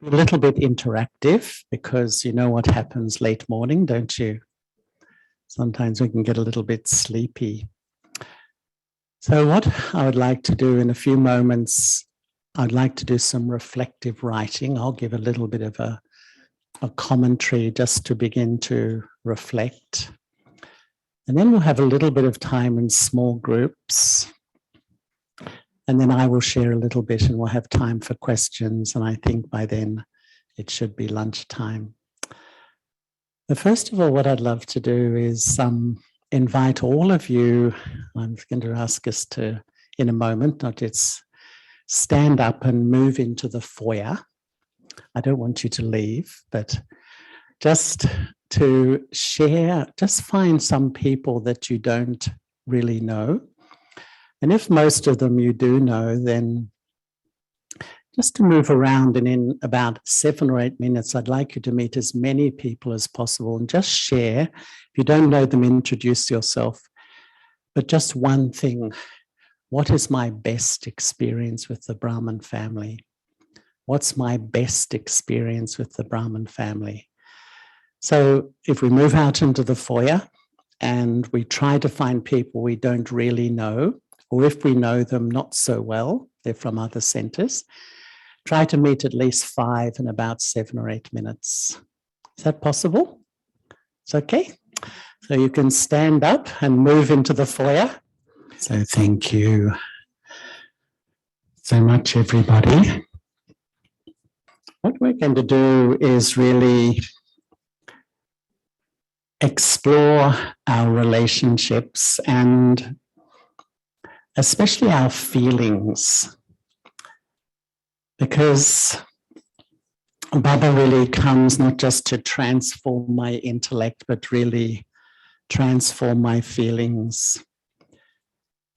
A little bit interactive because you know what happens late morning, don't you? Sometimes we can get a little bit sleepy. So what I would like to do in a few moments, I'd like to do some reflective writing. I'll give a little bit of a commentary just to begin to reflect. And then we'll have a little bit of time in small groups. And then I will share a little bit and we'll have time for questions. And I think by then it should be lunchtime. But first of all, what I'd love to do is invite all of you. I'm going to ask us to, in a moment, not just stand up and move into the foyer. I don't want you to leave, but just to share, just find some people that you don't really know. And if most of them you do know, then just to move around, and in about 7 or 8 minutes, I'd like you to meet as many people as possible and just share. If you don't know them, introduce yourself. But just one thing, what is my best experience with the Brahman family? What's my best experience with the Brahman family? So if we move out into the foyer and we try to find people we don't really know, or if we know them not so well, they're from other centers, try to meet at least 5 in about 7 or 8 minutes. Is that possible? It's okay. So you can stand up and move into the foyer. So thank you so much, everybody. What we're going to do is really explore our relationships and especially our feelings, because Baba really comes not just to transform my intellect, but really transform my feelings.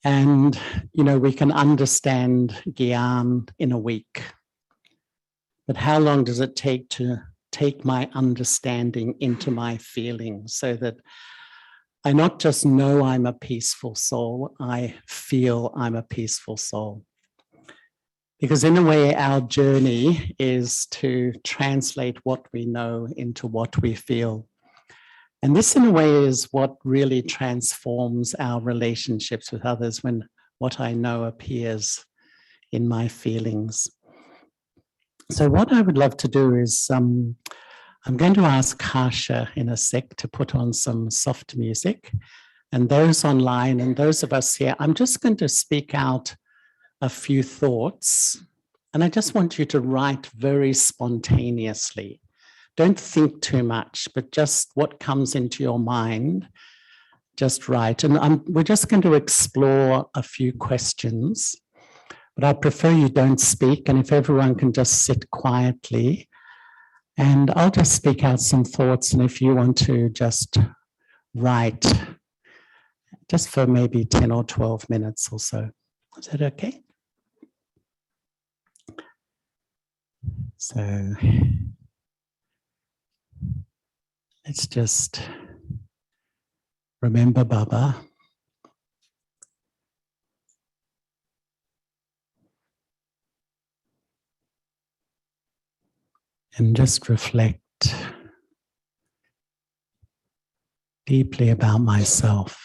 And, you know, we can understand Gyan in a week, but how long does it take to take my understanding into my feelings so that I not just know I'm a peaceful soul, I feel I'm a peaceful soul. Because in a way, our journey is to translate what we know into what we feel. And this, in a way, is what really transforms our relationships with others, when what I know appears in my feelings. So what I would love to do is, I'm going to ask Harsha in a sec to put on some soft music. And those online and those of us here, I'm just going to speak out a few thoughts. And I just want you to write very spontaneously. Don't think too much, but just what comes into your mind, just write. And we're just going to explore a few questions. But I prefer you don't speak. And if everyone can just sit quietly, and I'll just speak out some thoughts, and if you want to just write, just for maybe 10 or 12 minutes or so. Is that okay? So let's just remember Baba. And just reflect deeply about myself.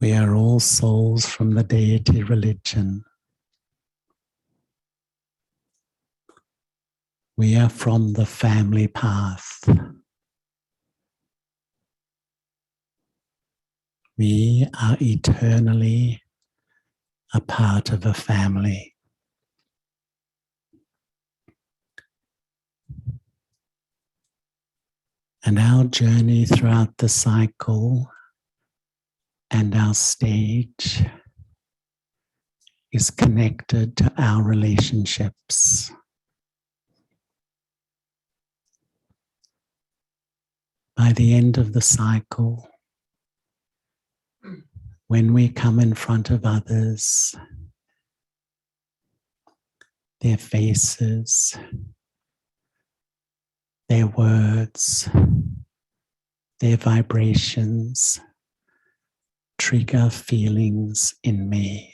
We are all souls from the deity religion. We are from the family path. We are eternally a part of a family. And our journey throughout the cycle and our stage is connected to our relationships. By the end of the cycle, when we come in front of others, their faces, their words, their vibrations trigger feelings in me.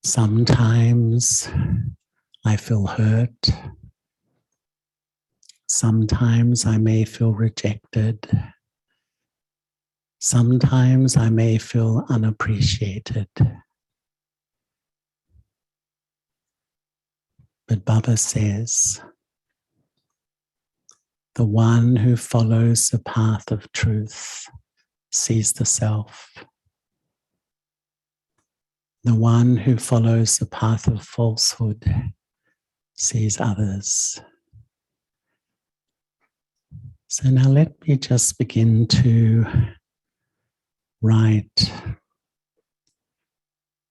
Sometimes I feel hurt. Sometimes I may feel rejected. Sometimes I may feel unappreciated. But Baba says, the one who follows the path of truth sees the self. The one who follows the path of falsehood sees others. So now let me just begin to write.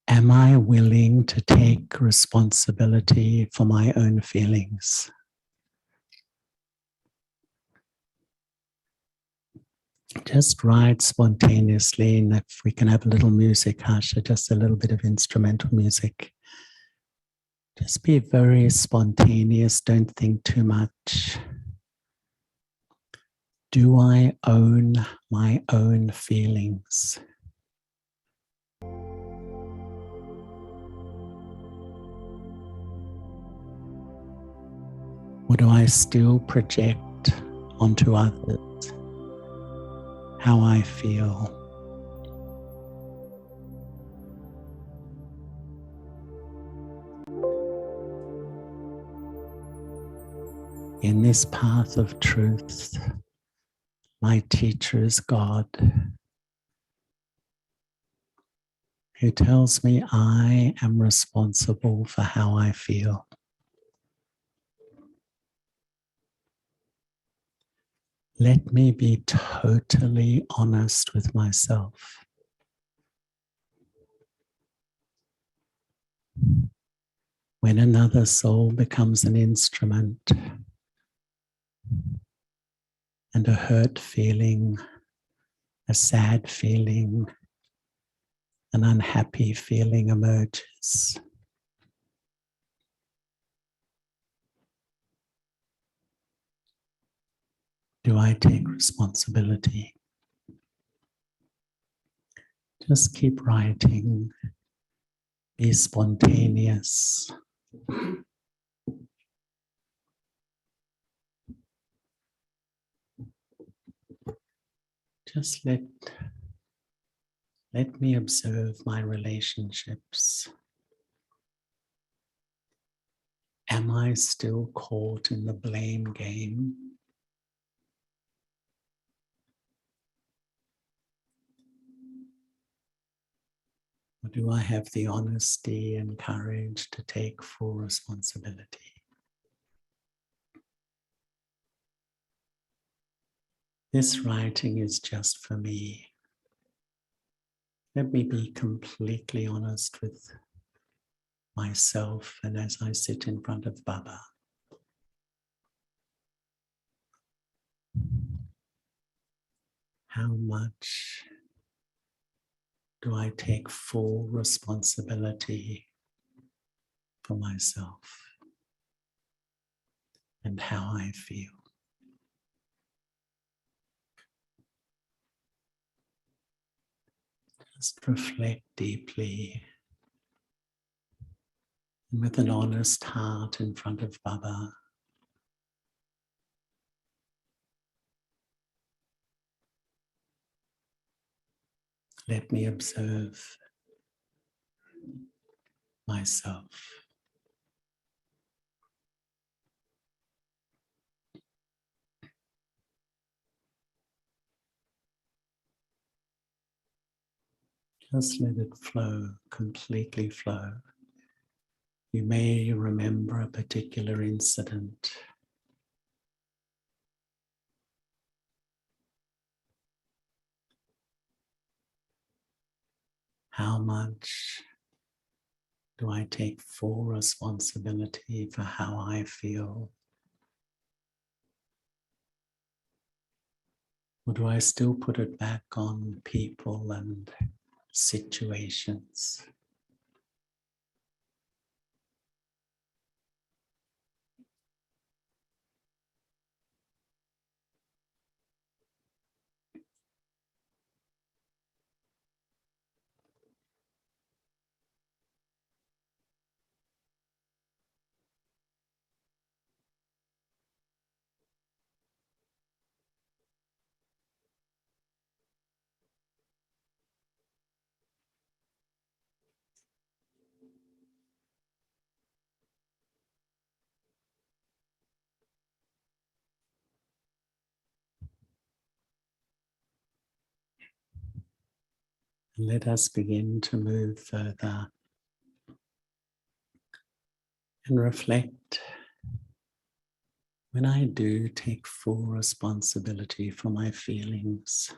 Am I willing to take responsibility for my own feelings? Just write spontaneously, and if we can have a little music, Hasha, just a little bit of instrumental music. Just be very spontaneous, don't think too much. Do I own my own feelings? Or do I still project onto others how I feel? In this path of truth, my teacher is God, who tells me I am responsible for how I feel. Let me be totally honest with myself. When another soul becomes an instrument and a hurt feeling, a sad feeling, an unhappy feeling emerges, do I take responsibility? Just keep writing. Be spontaneous. Just let me observe my relationships. Am I still caught in the blame game? Or do I have the honesty and courage to take full responsibility? This writing is just for me. Let me be completely honest with myself and as I sit in front of Baba. How much do I take full responsibility for myself and how I feel? Just reflect deeply and with an honest heart in front of Baba. Let me observe myself. Just let it flow, completely flow. You may remember a particular incident. How much do I take full responsibility for how I feel? Or do I still put it back on people and situations. And let us begin to move further and reflect. When I do take full responsibility for my feelings,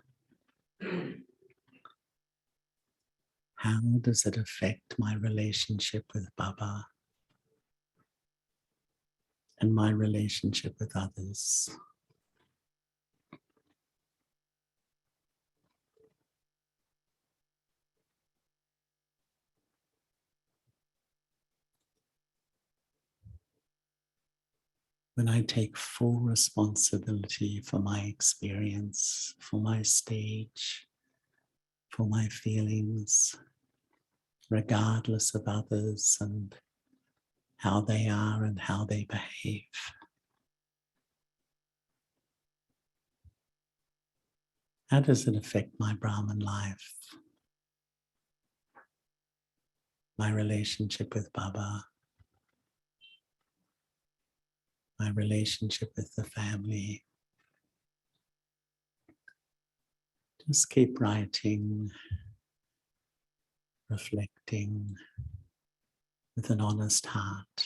how does it affect my relationship with Baba and my relationship with others? When I take full responsibility for my experience, for my stage, for my feelings, regardless of others and how they are and how they behave. How does it affect my Brahman life, my relationship with Baba, my relationship with the family? Just keep writing, reflecting with an honest heart.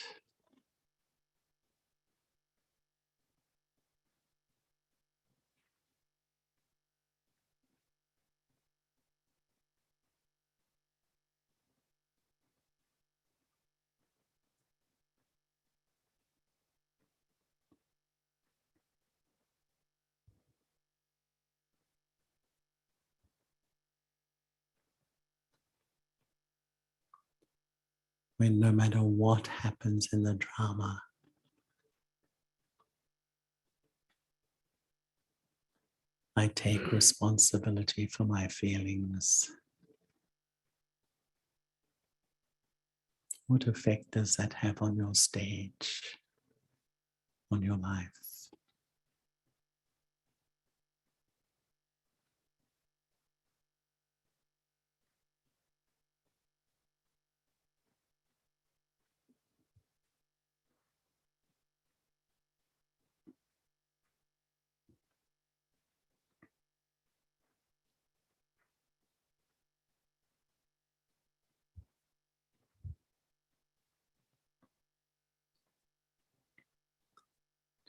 When no matter what happens in the drama, I take responsibility for my feelings. What effect does that have on your stage, on your life?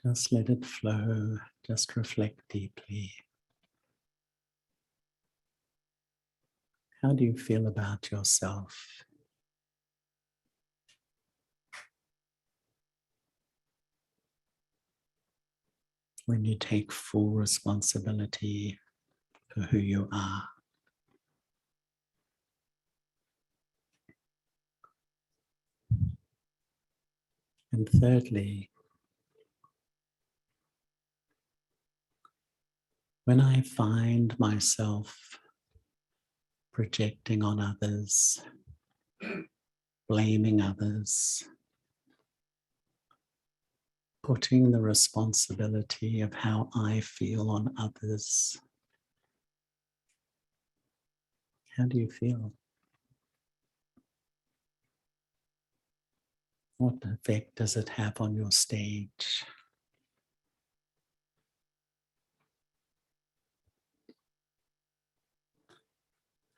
Just let it flow. Just reflect deeply. How do you feel about yourself? When you take full responsibility for who you are. And thirdly, when I find myself projecting on others, blaming others, putting the responsibility of how I feel on others, how do you feel? What effect does it have on your stage?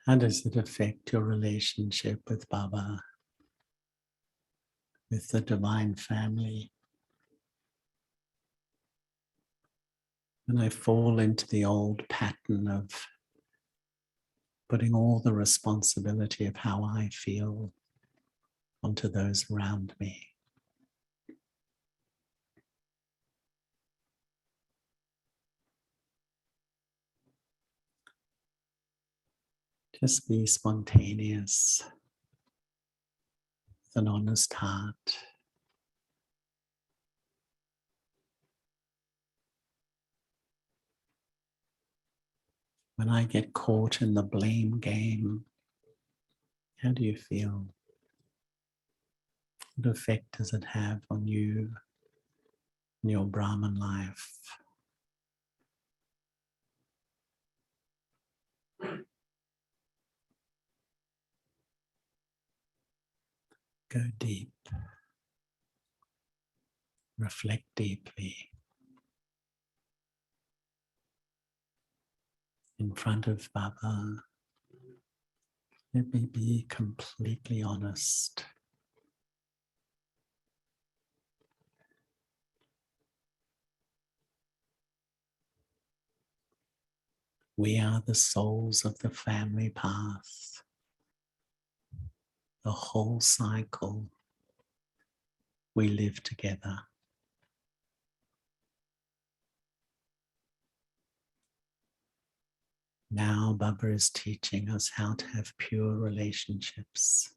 How does it affect your relationship with Baba, with the divine family? When I fall into the old pattern of putting all the responsibility of how I feel onto those around me. Just be spontaneous, with an honest heart. When I get caught in the blame game, how do you feel? What effect does it have on you in your Brahman life? Go deep. Reflect deeply. In front of Baba, let me be completely honest. We are the souls of the family path. The whole cycle, we live together. Now Baba is teaching us how to have pure relationships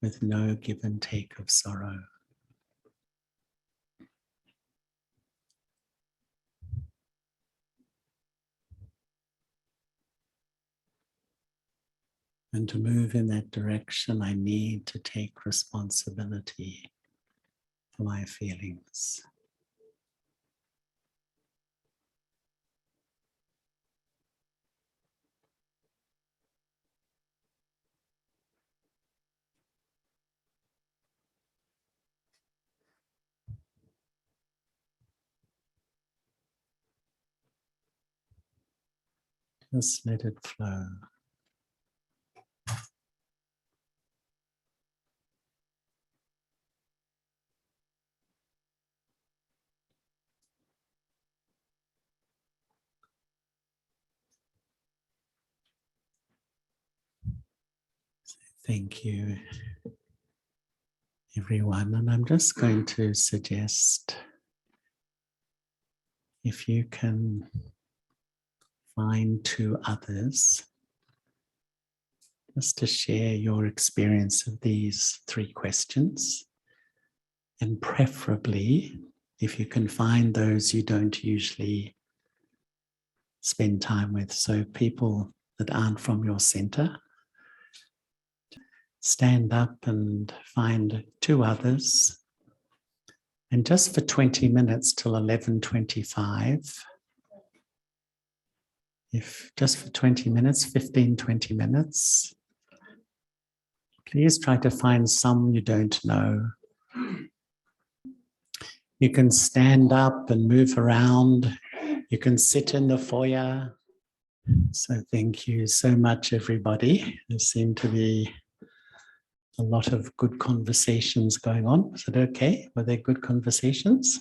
with no give and take of sorrow. And to move in that direction, I need to take responsibility for my feelings. Just let it flow. Thank you, everyone. And I'm just going to suggest if you can find two others just to share your experience of these three questions. And preferably, if you can find those you don't usually spend time with, so people that aren't from your center, stand up and find two others. And just for 20 minutes till 11:25, if just for 20 minutes, 15, 20 minutes, please try to find some you don't know. You can stand up and move around. You can sit in the foyer. So thank you so much, everybody. There seem to be a lot of good conversations going on. Is it okay? Were there good conversations?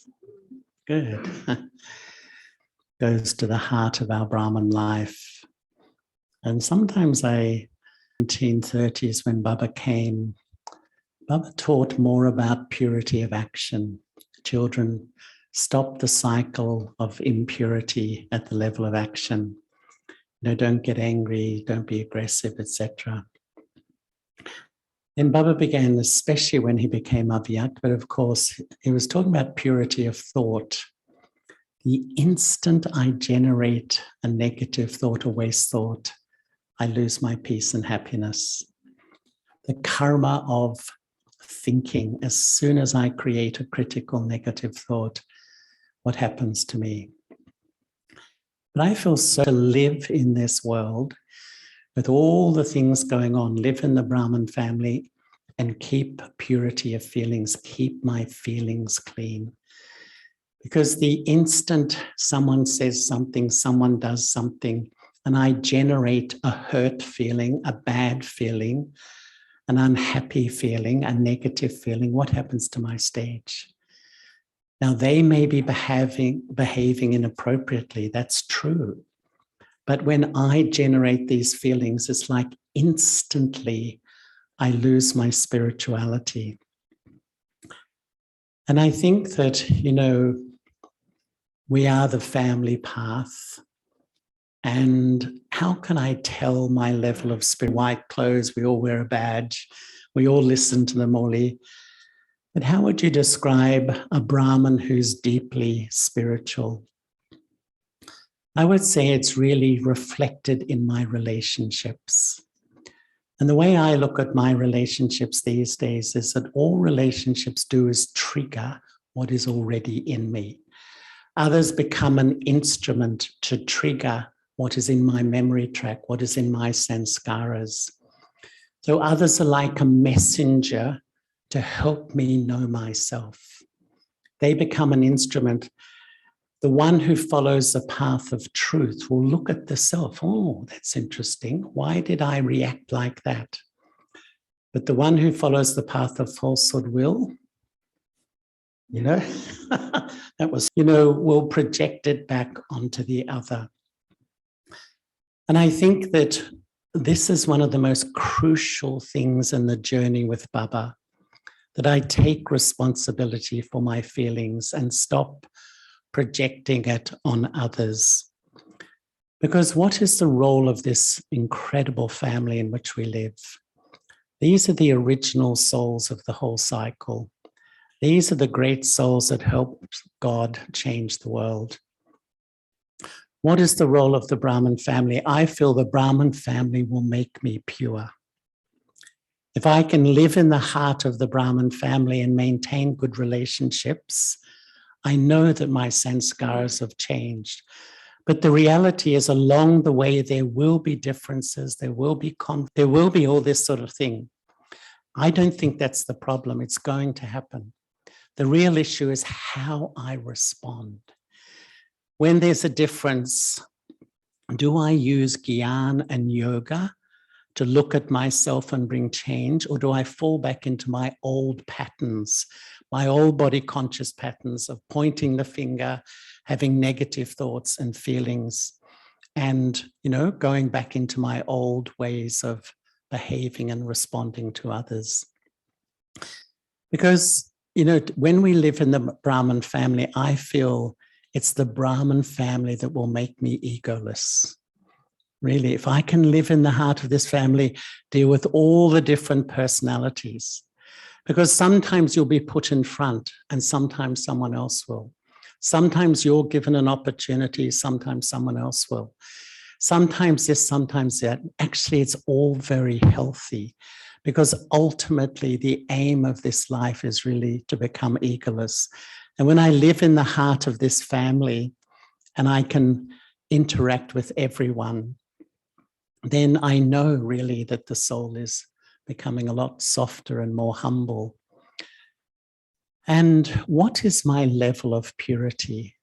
Good. Goes to the heart of our Brahman life. And sometimes in the 1930s when Baba came, Baba taught more about purity of action. Children, stop the cycle of impurity at the level of action. Don't get angry, don't be aggressive, etc. Then Baba began, especially when he became Avyak, but of course, he was talking about purity of thought. The instant I generate a negative thought or waste thought, I lose my peace and happiness. The karma of thinking, as soon as I create a critical negative thought, what happens to me? But I feel so to live in this world with all the things going on, live in the Brahman family and keep purity of feelings, keep my feelings clean. Because the instant someone says something, someone does something, and I generate a hurt feeling, a bad feeling, an unhappy feeling, a negative feeling, what happens to my stage? Now, they may be behaving inappropriately, that's true. But when I generate these feelings, it's like instantly I lose my spirituality. And I think that, we are the family path. And how can I tell my level of spirit? White clothes, we all wear a badge, we all listen to the Moli. But how would you describe a Brahmin who's deeply spiritual? I would say it's really reflected in my relationships. And the way I look at my relationships these days is that all relationships do is trigger what is already in me. Others become an instrument to trigger what is in my memory track, what is in my sanskaras. So others are like a messenger to help me know myself. They become an instrument. The one who follows the path of truth will look at the self. Oh, that's interesting. Why did I react like that? But the one who follows the path of falsehood will, will project it back onto the other. And I think that this is one of the most crucial things in the journey with Baba, that I take responsibility for my feelings and stop projecting it on others. Because what is the role of this incredible family in which we live? These are the original souls of the whole cycle. These are the great souls that helped God change the world. What is the role of the Brahmin family? I feel the Brahmin family will make me pure. If I can live in the heart of the Brahmin family and maintain good relationships, I know that my sanskaras have changed. But the reality is, along the way, there will be differences, there will be all this sort of thing. I don't think that's the problem. It's going to happen. The real issue is how I respond. When there's a difference, do I use Gyan and yoga to look at myself and bring change, or do I fall back into my old patterns, my old body conscious patterns of pointing the finger, having negative thoughts and feelings, and going back into my old ways of behaving and responding to others? Because when we live in the Brahmin family, I feel it's the Brahmin family that will make me egoless. Really, if I can live in the heart of this family, deal with all the different personalities, because sometimes you'll be put in front and sometimes someone else will. Sometimes you're given an opportunity, sometimes someone else will. Sometimes this, sometimes that. Actually, it's all very healthy, because ultimately the aim of this life is really to become egoless. And when I live in the heart of this family and I can interact with everyone, then I know really that the soul is becoming a lot softer and more humble. And what is my level of purity?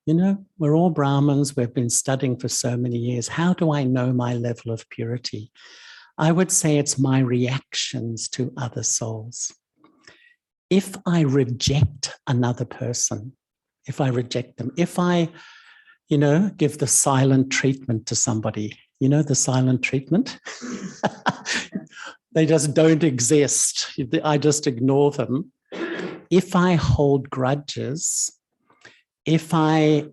We're all Brahmins. We've been studying for so many years. How do I know my level of purity? I would say it's my reactions to other souls. If I reject another person, if I reject them, if I, give the silent treatment to somebody, the silent treatment, they just don't exist. I just ignore them. If I hold grudges, if I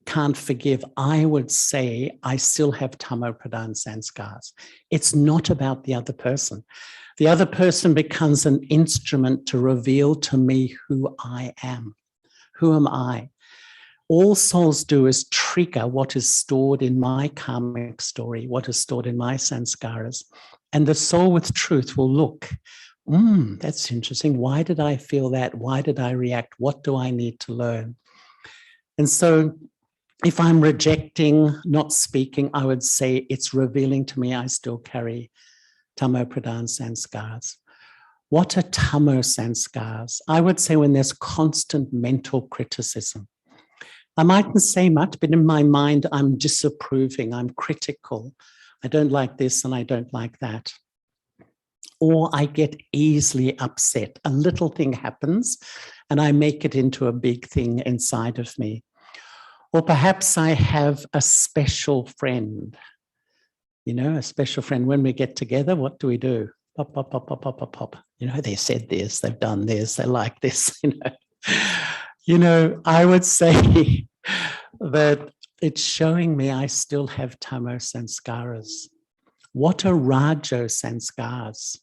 can't forgive, I would say I still have tamo-pradhan sanskars. It's not about the other person. The other person becomes an instrument to reveal to me who I am. Who am I? All souls do is trigger what is stored in my karmic story, what is stored in my sanskaras. And the soul with truth will look, that's interesting. Why did I feel that? Why did I react? What do I need to learn? And so if I'm rejecting, not speaking, I would say it's revealing to me I still carry tamo-pradhan sanskars. What are tamo sanskars? I would say when there's constant mental criticism. I mightn't say much, but in my mind, I'm disapproving, I'm critical. I don't like this and I don't like that. Or I get easily upset. A little thing happens and I make it into a big thing inside of me. Or perhaps I have a special friend. A special friend. When we get together, what do we do? Pop, pop, pop, pop, pop, pop, pop. They said this, they've done this, they like this, I would say that it's showing me I still have tamo sanskaras. What are rajo sanskaras?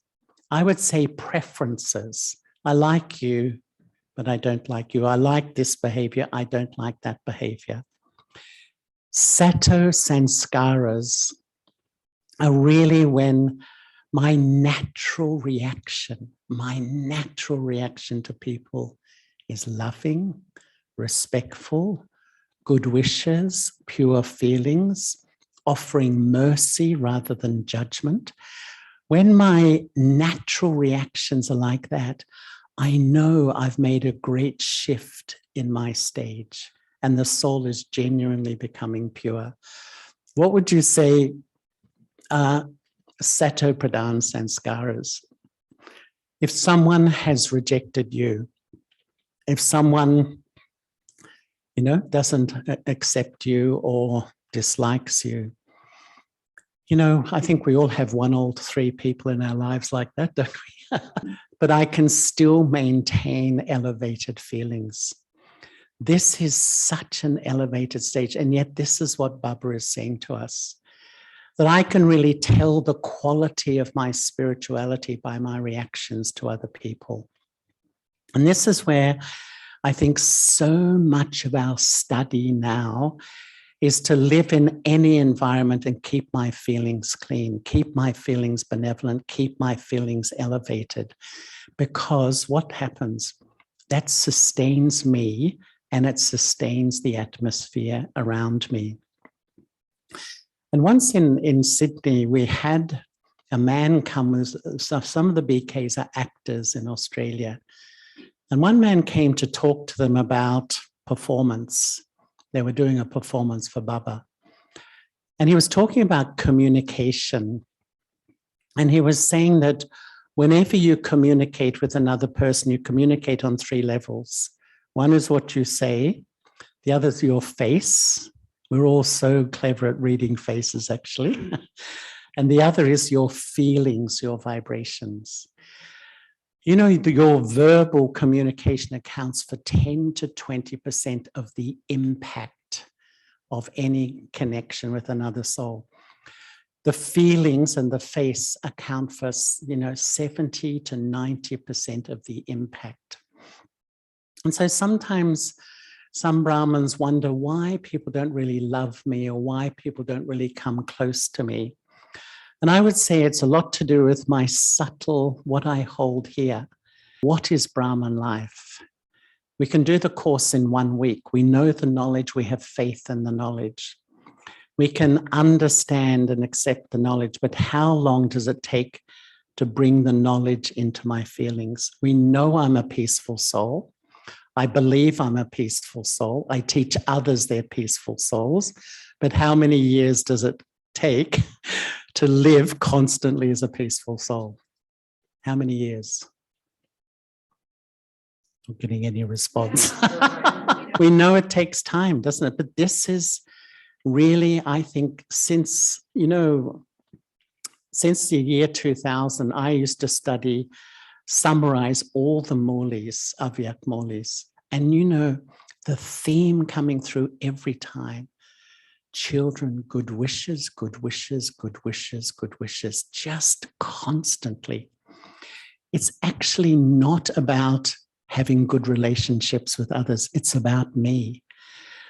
I would say preferences. I like you, but I don't like you. I like this behavior. I don't like that behavior. Sato sanskaras are really when my natural reaction to people is loving, respectful, good wishes, pure feelings, offering mercy rather than judgment. When my natural reactions are like that, I know I've made a great shift in my stage and the soul is genuinely becoming pure. What would you say Sato Pradhan sanskaras? If someone has rejected you, if someone, doesn't accept you or dislikes you, I think we all have 1 or 3 people in our lives like that, don't we? But I can still maintain elevated feelings. This is such an elevated stage, and yet this is what Baba is saying to us, that I can really tell the quality of my spirituality by my reactions to other people. And this is where I think so much of our study now is to live in any environment and keep my feelings clean, keep my feelings benevolent, keep my feelings elevated. Because what happens? That sustains me and it sustains the atmosphere around me. And once in Sydney, we had a man come with some of the BKs are actors in Australia. And one man came to talk to them about performance. They were doing a performance for Baba. And he was talking about communication. And he was saying that whenever you communicate with another person, you communicate on 3 levels. One is what you say. The other is your face. We're all so clever at reading faces, actually. And the other is your feelings, your vibrations. Your verbal communication accounts for 10 to 20% of the impact of any connection with another soul. The feelings and the face account for, 70 to 90% of the impact. And so sometimes some Brahmins wonder why people don't really love me or why people don't really come close to me. And I would say it's a lot to do with my subtle, what I hold here. What is Brahman life? We can do the course in 1 week. We know the knowledge, we have faith in the knowledge. We can understand and accept the knowledge, but how long does it take to bring the knowledge into my feelings? We know I'm a peaceful soul. I believe I'm a peaceful soul. I teach others they're peaceful souls, but how many years does it take to live constantly as a peaceful soul? How many years? Not getting any response. We know it takes time, doesn't it? But this is really, I think, since the year 2000, I used to summarize all the mulis, avyak mulis. And the theme coming through every time, children, good wishes, good wishes, good wishes, good wishes, just constantly. It's actually not about having good relationships with others. It's about me.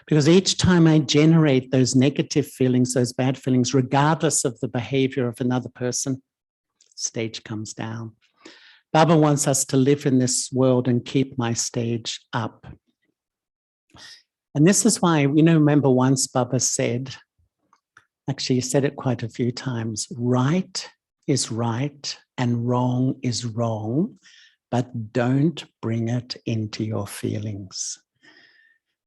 Because each time I generate those negative feelings, those bad feelings, regardless of the behavior of another person, stage comes down. Baba wants us to live in this world and keep my stage up. And this is why, remember once Baba said, actually he said it quite a few times, right is right and wrong is wrong, but don't bring it into your feelings.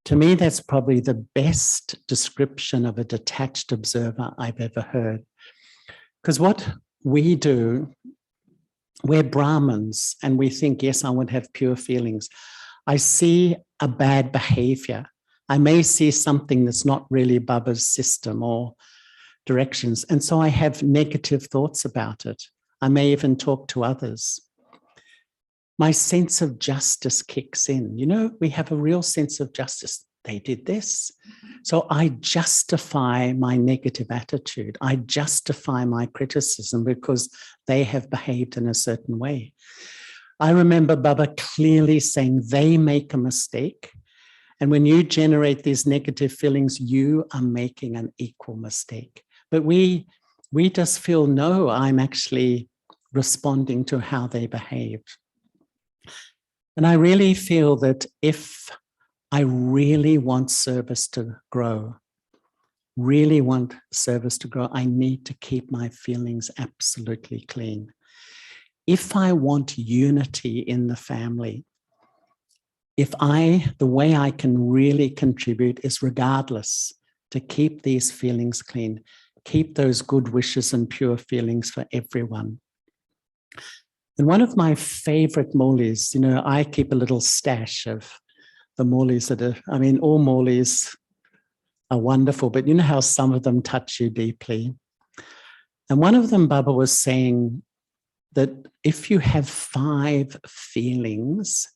To me, that's probably the best description of a detached observer I've ever heard. Because what we do, we're Brahmins and we think, yes, I would have pure feelings. I see a bad behavior. I may see something that's not really Baba's system or directions. And so I have negative thoughts about it. I may even talk to others. My sense of justice kicks in. We have a real sense of justice. they did this. So I justify my negative attitude. I justify my criticism because they have behaved in a certain way. I remember Baba clearly saying they make a mistake. And when you generate these negative feelings, you are making an equal mistake. But we just feel, no, I'm actually responding to how they behaved. And I really feel that if I really want service to grow, I need to keep my feelings absolutely clean. If I want unity in the family, the way I can really contribute is regardless, to keep these feelings clean, keep those good wishes and pure feelings for everyone. And one of my favorite molis, I keep a little stash of the molis all molis are wonderful, but you know how some of them touch you deeply. And one of them, Baba was saying that if you have 5 feelings,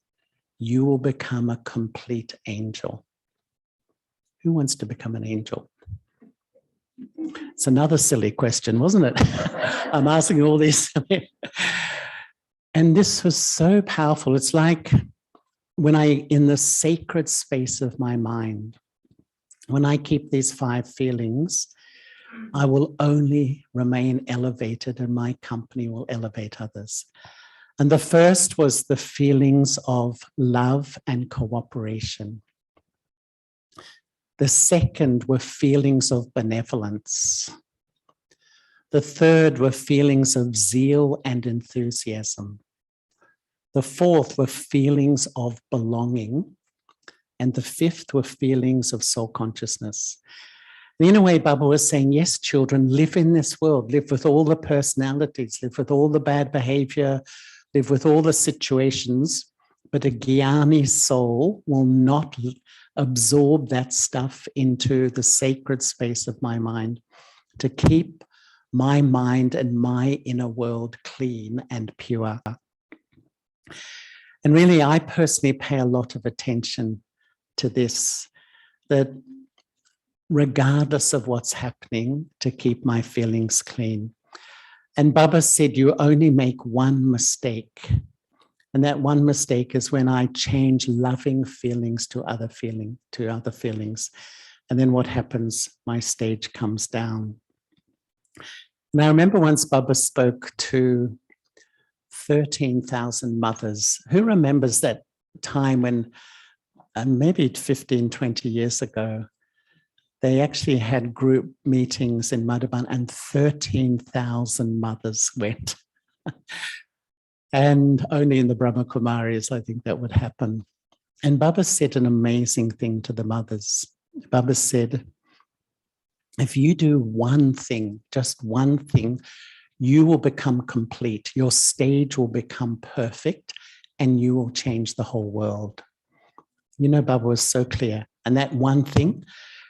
you will become a complete angel. Who wants to become an angel? It's another silly question, wasn't it? I'm asking all these. And this was so powerful. It's like when in the sacred space of my mind, when I keep these 5 feelings, I will only remain elevated and my company will elevate others. And the first was the feelings of love and cooperation. The second were feelings of benevolence. The third were feelings of zeal and enthusiasm. The fourth were feelings of belonging. And the fifth were feelings of soul consciousness. And in a way, Baba was saying, yes, children, live in this world, live with all the personalities, live with all the bad behavior, live with all the situations, but a Jnani soul will not absorb that stuff into the sacred space of my mind, to keep my mind and my inner world clean and pure. And really, I personally pay a lot of attention to this, that regardless of what's happening, to keep my feelings clean. And Baba said, you only make one mistake. And that one mistake is when I change loving feelings to other feelings. And then what happens? My stage comes down. And I remember once Baba spoke to 13,000 mothers. Who remembers that time when, maybe 15, 20 years ago, they actually had group meetings in Madhuban and 13,000 mothers went. And only in the Brahma Kumaris, I think that would happen. And Baba said an amazing thing to the mothers. Baba said, if you do one thing, just one thing, you will become complete. Your stage will become perfect and you will change the whole world. Baba was so clear. And that one thing,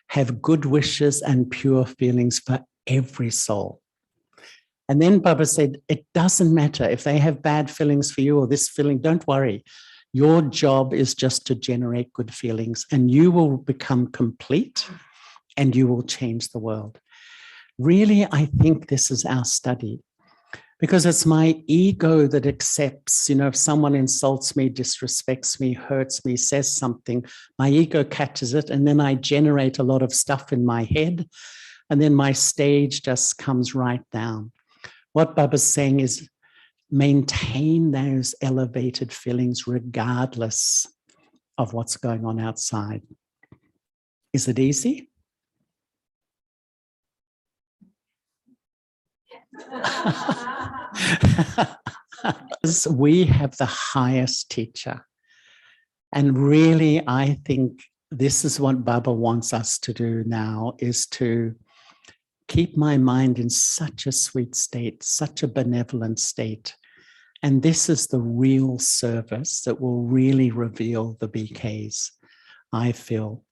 have good wishes and pure feelings for every soul. And then Baba said, it doesn't matter if they have bad feelings for you or this feeling, don't worry. Your job is just to generate good feelings and you will become complete and you will change the world. Really, I think this is our study, because it's my ego that accepts, if someone insults me, disrespects me, hurts me, says something, my ego catches it and then I generate a lot of stuff in my head and then my stage just comes right down. What Baba's saying is maintain those elevated feelings regardless of what's going on outside. Is it easy? We have the highest teacher. And really, I think this is what Baba wants us to do now, is to keep my mind in such a sweet state, such a benevolent state. And this is the real service that will really reveal the BKs, I feel.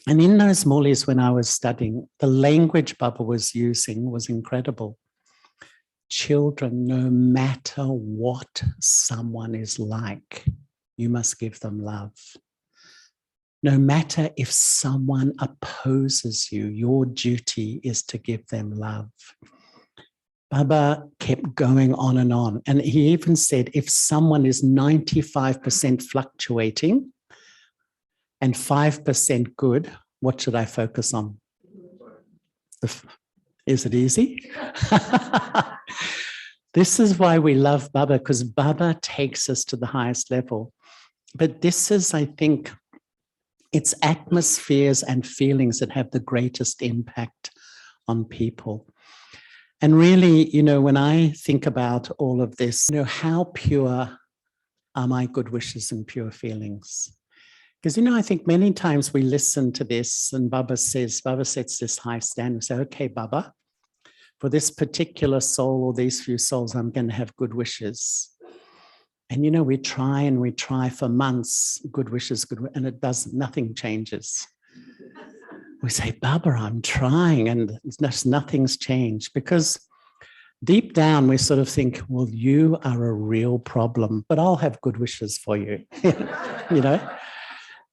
And in those mulis when I was studying, the language Baba was using was incredible. Children, no matter what someone is like, you must give them love. No matter if someone opposes you, your duty is to give them love. Baba kept going on. And he even said, if someone is 95% fluctuating and 5% good, what should I focus on? Is it easy? This is why we love Baba, because Baba takes us to the highest level. But this is, I think, it's atmospheres and feelings that have the greatest impact on people. And really, when I think about all of this, how pure are my good wishes and pure feelings? Because, I think many times we listen to this and Baba sets this high standard and say, okay, Baba, for this particular soul or these few souls, I'm going to have good wishes. And, we try for months, good wishes, and nothing changes. We say, Baba, I'm trying, and nothing's changed, because deep down we sort of think, well, you are a real problem, but I'll have good wishes for you.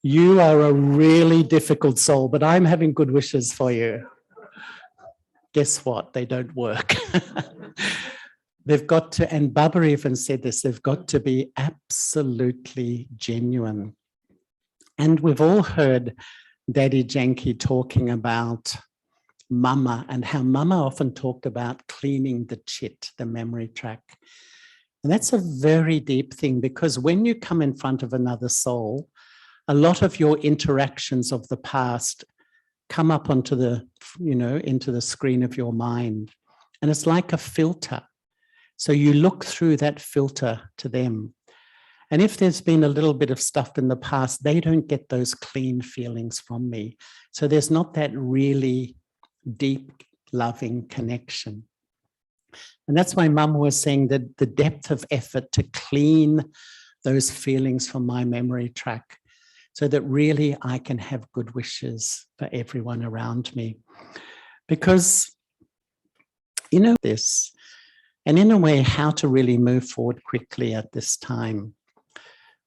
You are a really difficult soul, but I'm having good wishes for you. Guess what? They don't work. They've got to, and Baba even said this, they've got to be absolutely genuine. And we've all heard Daddy Janki talking about Mama, and how Mama often talked about cleaning the chit, the memory track. And that's a very deep thing, because when you come in front of another soul, a lot of your interactions of the past come up onto the, into the screen of your mind. And it's like a filter. So you look through that filter to them. And if there's been a little bit of stuff in the past, they don't get those clean feelings from me. So there's not that really deep, loving connection. And that's why Mum was saying that the depth of effort to clean those feelings from my memory track, so that really I can have good wishes for everyone around me. Because, this, and in a way, how to really move forward quickly at this time.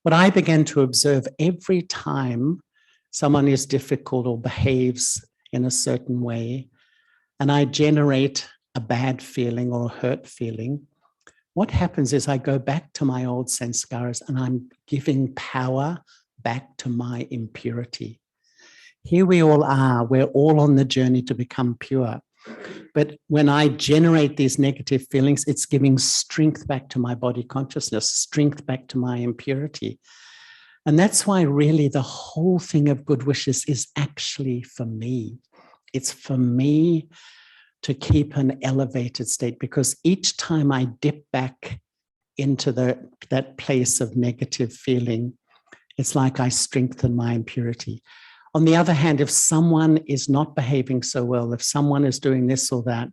What I began to observe, every time someone is difficult or behaves in a certain way, and I generate a bad feeling or a hurt feeling, what happens is I go back to my old sanskaras and I'm giving power back to my impurity. Here we all are, we're all on the journey to become pure. But when I generate these negative feelings, it's giving strength back to my body consciousness, strength back to my impurity. And that's why really the whole thing of good wishes is actually for me. It's for me to keep an elevated state, because each time I dip back into that place of negative feeling, it's like I strengthen my impurity. On the other hand, if someone is not behaving so well, if someone is doing this or that,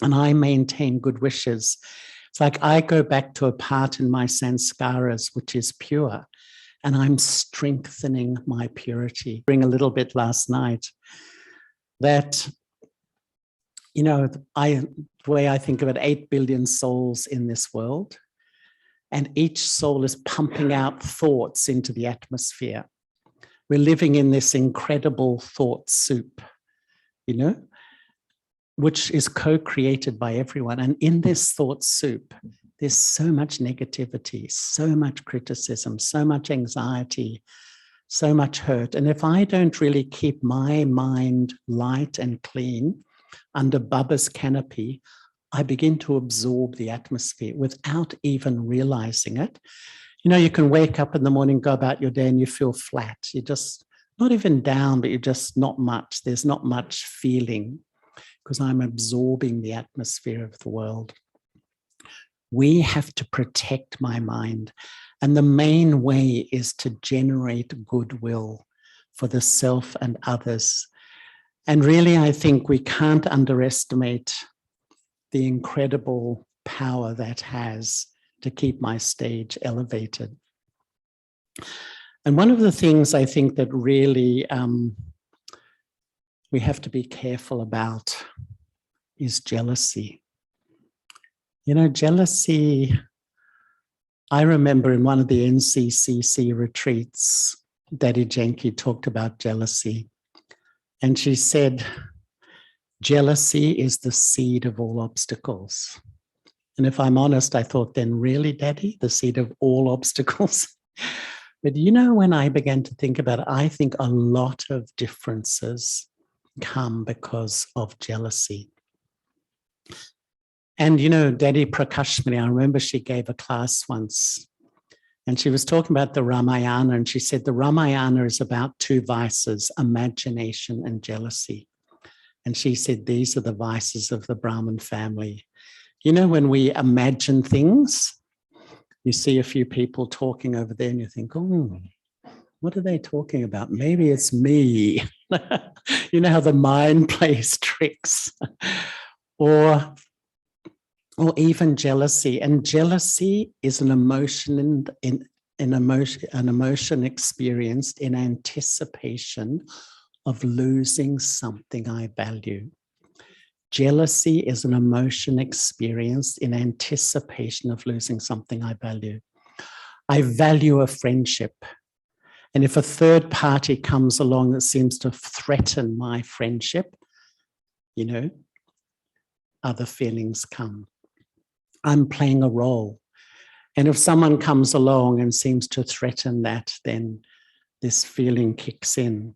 and I maintain good wishes, it's like I go back to a part in my sanskaras which is pure, and I'm strengthening my purity. Bring a little bit last night that, the way I think about 8 billion souls in this world, and each soul is pumping out thoughts into the atmosphere. We're living in this incredible thought soup, which is co-created by everyone. And in this thought soup, there's so much negativity, so much criticism, so much anxiety, so much hurt. And if I don't really keep my mind light and clean under Baba's canopy, I begin to absorb the atmosphere without even realizing it. You can wake up in the morning, go about your day, and you feel flat. You're just not even down, but you're just not much. There's not much feeling, because I'm absorbing the atmosphere of the world. We have to protect my mind. And the main way is to generate goodwill for the self and others. And really, I think we can't underestimate the incredible power that has to keep my stage elevated. And one of the things I think that really we have to be careful about is jealousy. Jealousy, I remember in one of the NCCC retreats, Daddy Jenki talked about jealousy. And she said, jealousy is the seed of all obstacles. And if I'm honest, I thought, then really, Daddy, the seed of all obstacles? But you know, when I began to think about it, I think a lot of differences come because of jealousy. And you know, Daddy Prakashmani, I remember she gave a class once, and she was talking about the Ramayana, and she said the Ramayana is about two vices, imagination and jealousy. And she said these are the vices of the Brahmin family. You know, when we imagine things, you see a few people talking over there and you think, oh, what are they talking about? Maybe it's me. You know how the mind plays tricks. Or even jealousy. And jealousy is an emotion an emotion experienced in anticipation of losing something I value. Jealousy is an emotion experienced in anticipation of losing something I value. I value a friendship. And if a third party comes along that seems to threaten my friendship, you know, other feelings come. I'm playing a role. And if someone comes along and seems to threaten that, then this feeling kicks in.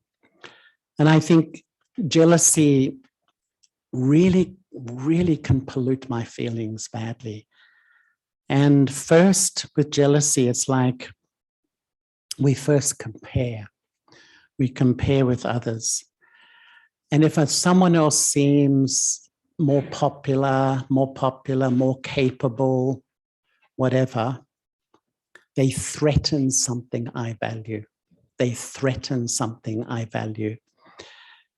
And I think jealousy really can pollute my feelings badly. And first, with jealousy, it's like we first compare. We compare with others. And if someone else seems more popular, more capable, whatever, they threaten something I value. They threaten something I value.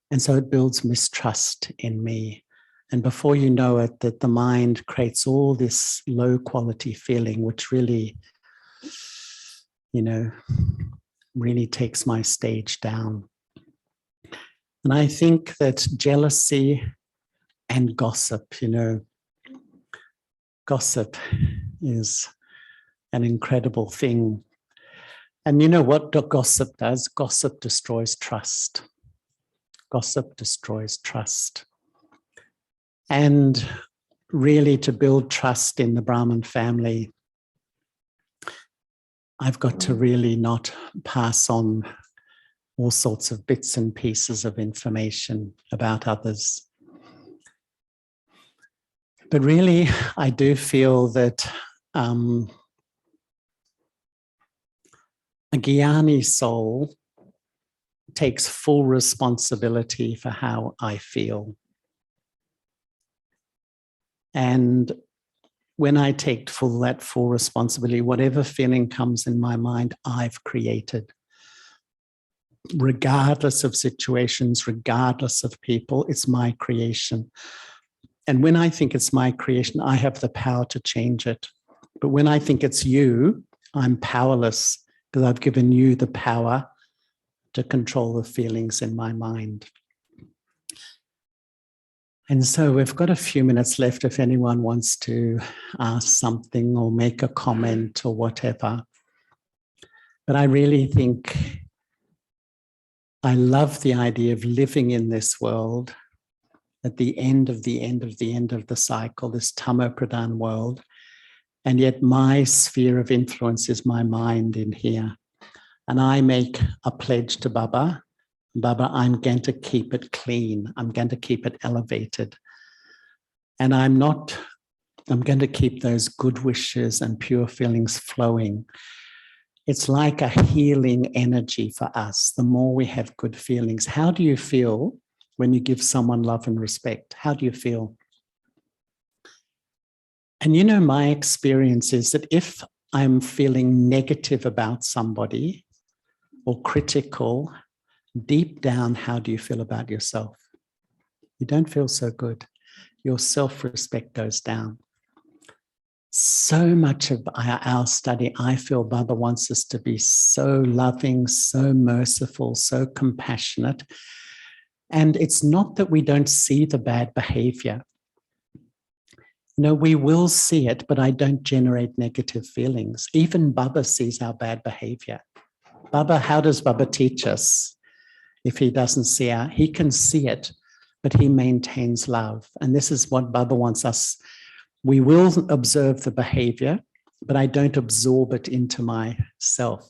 And so it builds mistrust in me. And before you know it, that the mind creates all this low quality feeling, which really, you know, really takes my stage down. And I think that jealousy and gossip, you know, gossip is an incredible thing. And you know what gossip does? Gossip destroys trust. Gossip destroys trust. And really, to build trust in the Brahmin family, I've got to really not pass on all sorts of bits and pieces of information about others. But really, I do feel that a Jnani soul takes full responsibility for how I feel. And when I take that full responsibility, whatever feeling comes in my mind, I've created. Regardless of situations, regardless of people, it's my creation. And when I think it's my creation, I have the power to change it. But when I think it's you, I'm powerless because I've given you the power to control the feelings in my mind. And so we've got a few minutes left if anyone wants to ask something or make a comment or whatever. But I really think I love the idea of living in this world at the end of the cycle, this tamo-pradhan world. And yet my sphere of influence is my mind in here. And I make a pledge to Baba. Baba, I'm going to keep it clean. I'm going to keep it elevated. And I'm going to keep those good wishes and pure feelings flowing. It's like a healing energy for us. The more we have good feelings. How do you feel when you give someone love and respect? How do you feel? And you know, my experience is that if I'm feeling negative about somebody or critical, deep down, how do you feel about yourself? You don't feel so good. Your self-respect goes down. So much of our study, I feel Baba wants us to be so loving, so merciful, so compassionate. And it's not that we don't see the bad behavior. No, we will see it, but I don't generate negative feelings. Even Baba sees our bad behavior. Baba, how does Baba teach us? If he doesn't see it, he can see it, but he maintains love. And this is what Baba wants us. We will observe the behavior, but I don't absorb it into myself.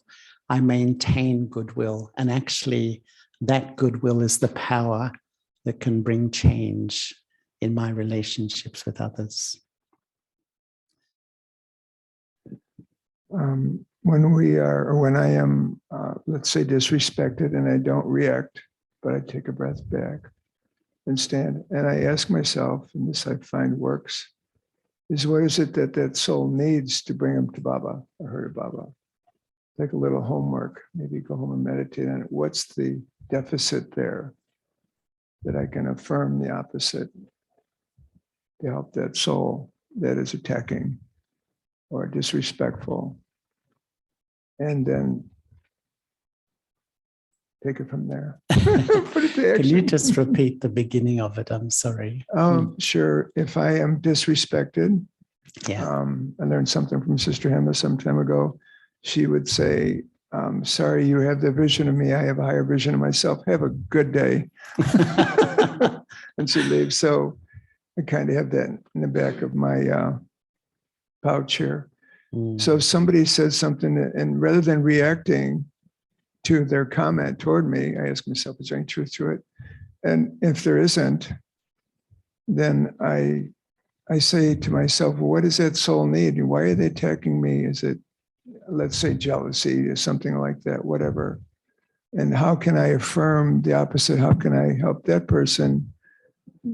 I maintain goodwill. And actually, that goodwill is the power that can bring change in my relationships with others. When I am, let's say, disrespected and I don't react, but I take a breath back and stand, and I ask myself, and this I find works, is what is it that soul needs to bring them to Baba or her to Baba? Like a little homework, maybe go home and meditate on it. What's the deficit there that I can affirm the opposite to help that soul that is attacking or disrespectful, and then take it from there. Put it to action. Can you just repeat the beginning of it? I'm sorry. Sure. If I am disrespected, I learned something from Sister Hema some time ago. She would say, sorry, you have the vision of me. I have a higher vision of myself. Have a good day. And she leaves. So I kind of have that in the back of my pouch here. So if somebody says something, and rather than reacting to their comment toward me, I ask myself, is there any truth to it? And if there isn't, then I say to myself, well, what does that soul need? And why are they attacking me? Is it, let's say, jealousy or something like that, whatever. And how can I affirm the opposite? How can I help that person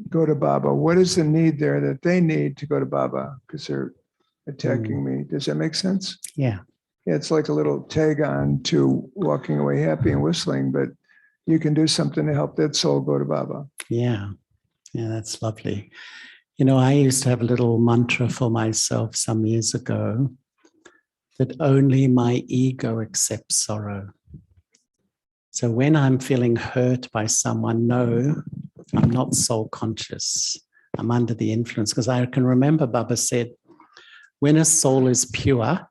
go to Baba? What is the need there that they need to go to Baba? Because they're attacking me. Does that make sense? Yeah. It's like a little tag on to walking away happy and whistling, but you can do something to help that soul go to Baba. Yeah. Yeah, that's lovely. You know, I used to have a little mantra for myself some years ago that only my ego accepts sorrow. So when I'm feeling hurt by someone, no, I'm not soul conscious. I'm under the influence, because I can remember Baba said, when a soul is pure,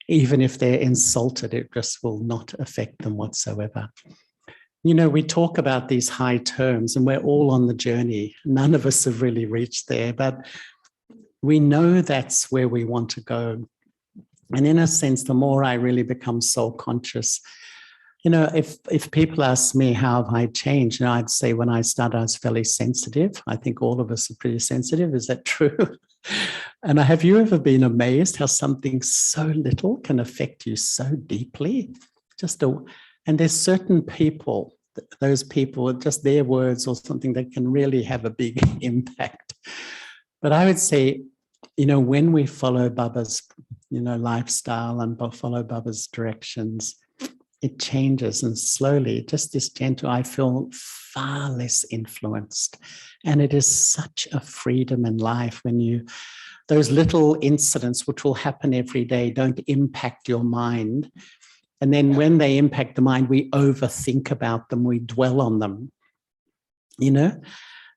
even if they're insulted, it just will not affect them whatsoever. You know, we talk about these high terms and we're all on the journey. None of us have really reached there, but we know that's where we want to go. And in a sense, the more I really become soul conscious, you know, if people ask me how have I changed, you know, I'd say when I started, I was fairly sensitive. I think all of us are pretty sensitive. Is that true? And have you ever been amazed how something so little can affect you so deeply? And there's certain people, those people, just their words or something that can really have a big impact. But I would say, you know, when we follow Baba's, you know, lifestyle and follow Baba's directions, it changes, and slowly, just this gentle, I feel far less influenced. And it is such a freedom in life when those little incidents which will happen every day don't impact your mind. And then when they impact the mind, we overthink about them, we dwell on them, you know?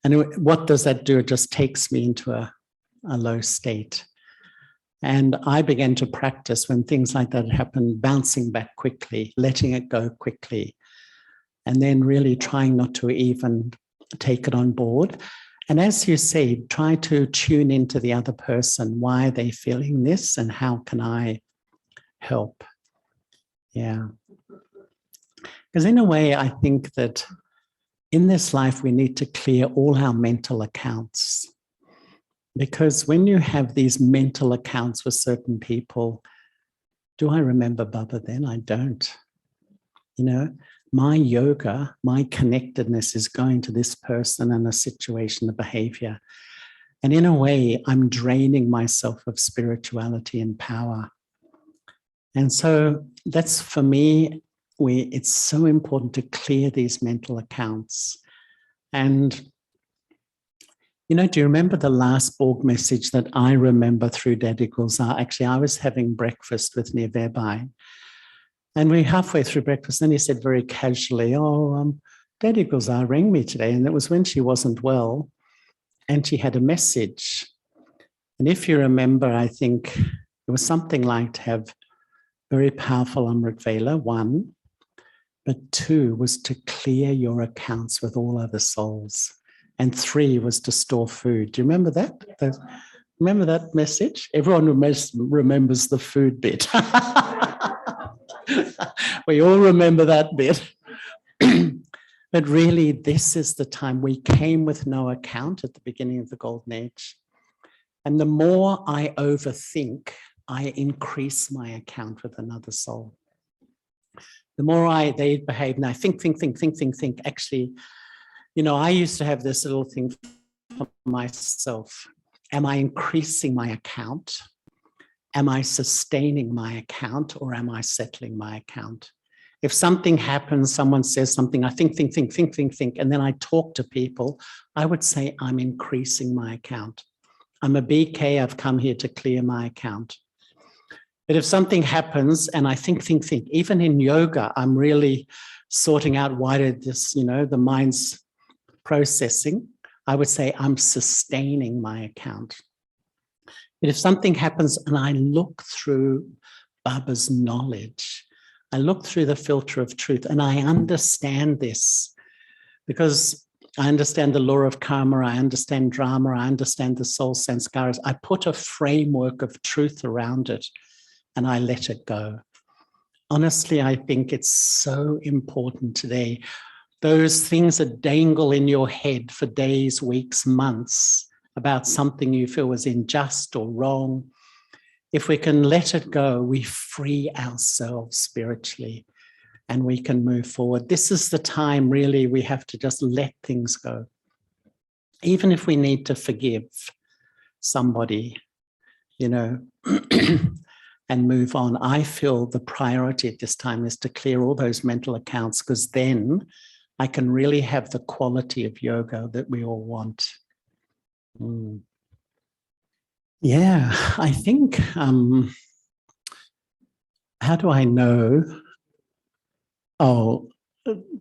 And what does that do? It just takes me into a low state. And I began to practice when things like that happen, bouncing back quickly, letting it go quickly, and then really trying not to even take it on board. And as you say, try to tune into the other person. Why are they feeling this and how can I help? Yeah. Because in a way, I think that in this life, we need to clear all our mental accounts. Because when you have these mental accounts with certain people, do I remember Baba then? I don't. You know, my yoga, my connectedness is going to this person and a situation, the behavior. And in a way, I'm draining myself of spirituality and power. And so that's, for me, it's so important to clear these mental accounts. And you know, do you remember the last Borg message that I remember through Daddy Gulzar? Actually, I was having breakfast with Nirvabhai, and we halfway through breakfast, then he said very casually, Daddy Gulzar rang me today, and it was when she wasn't well, and she had a message. And if you remember, I think it was something like to have very powerful Amrit Vela, 1, But 2 was to clear your accounts with all other souls. And 3 was to store food. Do you remember that? Remember that message? Everyone remembers the food bit. We all remember that bit. But really, this is the time we came with no account at the beginning of the Golden Age. And the more I overthink, I increase my account with another soul. The more they behave, and I think. Actually, I used to have this little thing for myself. Am I increasing my account? Am I sustaining my account, or am I settling my account? If something happens, someone says something, I think, and then I talk to people, I would say I'm increasing my account. I'm a BK, I've come here to clear my account. But if something happens and I think, even in yoga, I'm really sorting out why did this, the mind's processing, I would say I'm sustaining my account. But if something happens and I look through Baba's knowledge, I look through the filter of truth and I understand this because I understand the law of karma, I understand drama, I understand the soul sanskaras. I put a framework of truth around it and I let it go. Honestly, I think it's so important today. Those things that dangle in your head for days, weeks, months about something you feel was unjust or wrong, if we can let it go, we free ourselves spiritually and we can move forward. This is the time really we have to just let things go. Even if we need to forgive somebody, and move on. I feel the priority at this time is to clear all those mental accounts, because then I can really have the quality of yoga that we all want. Yeah, I think, how do I know? Oh,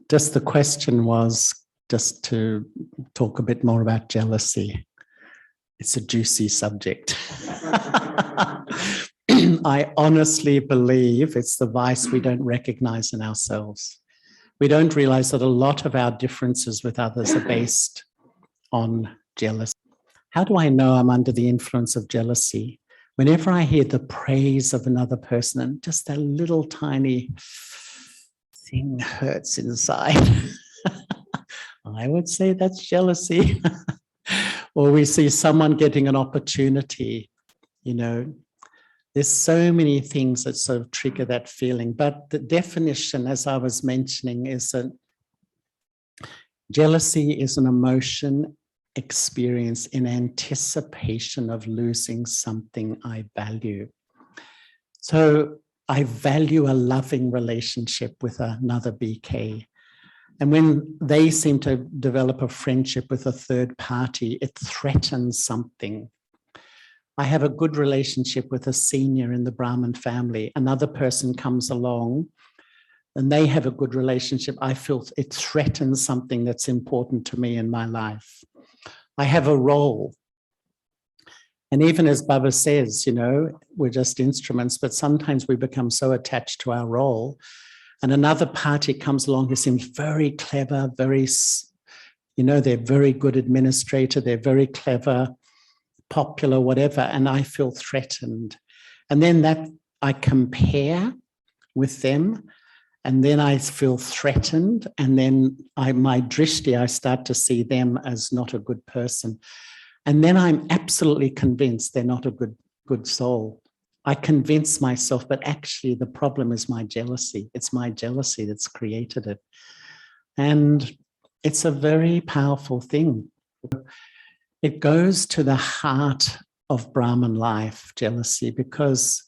just the question was just to talk a bit more about jealousy. It's a juicy subject. I honestly believe it's the vice we don't recognize in ourselves. We don't realize that a lot of our differences with others are based on jealousy. How do I know I'm under the influence of jealousy? Whenever I hear the praise of another person and just that little tiny thing hurts inside, I would say that's jealousy. Or we see someone getting an opportunity, there's so many things that sort of trigger that feeling. But the definition, as I was mentioning, is that jealousy is an emotion experience in anticipation of losing something I value. So I value a loving relationship with another BK. And when they seem to develop a friendship with a third party, it threatens something. I have a good relationship with a senior in the Brahman family. Another person comes along and they have a good relationship. I feel it threatens something that's important to me in my life. I have a role. And even as Baba says, we're just instruments, but sometimes we become so attached to our role. And another party comes along who seems very clever, they're very good administrator, they're very clever, popular, whatever, and I feel threatened. And then that I compare with them, and then I feel threatened, and then my drishti, I start to see them as not a good person. And then I'm absolutely convinced they're not a good soul. I convince myself, but actually the problem is my jealousy. It's my jealousy that's created it. And it's a very powerful thing. It goes to the heart of Brahman life, jealousy, because,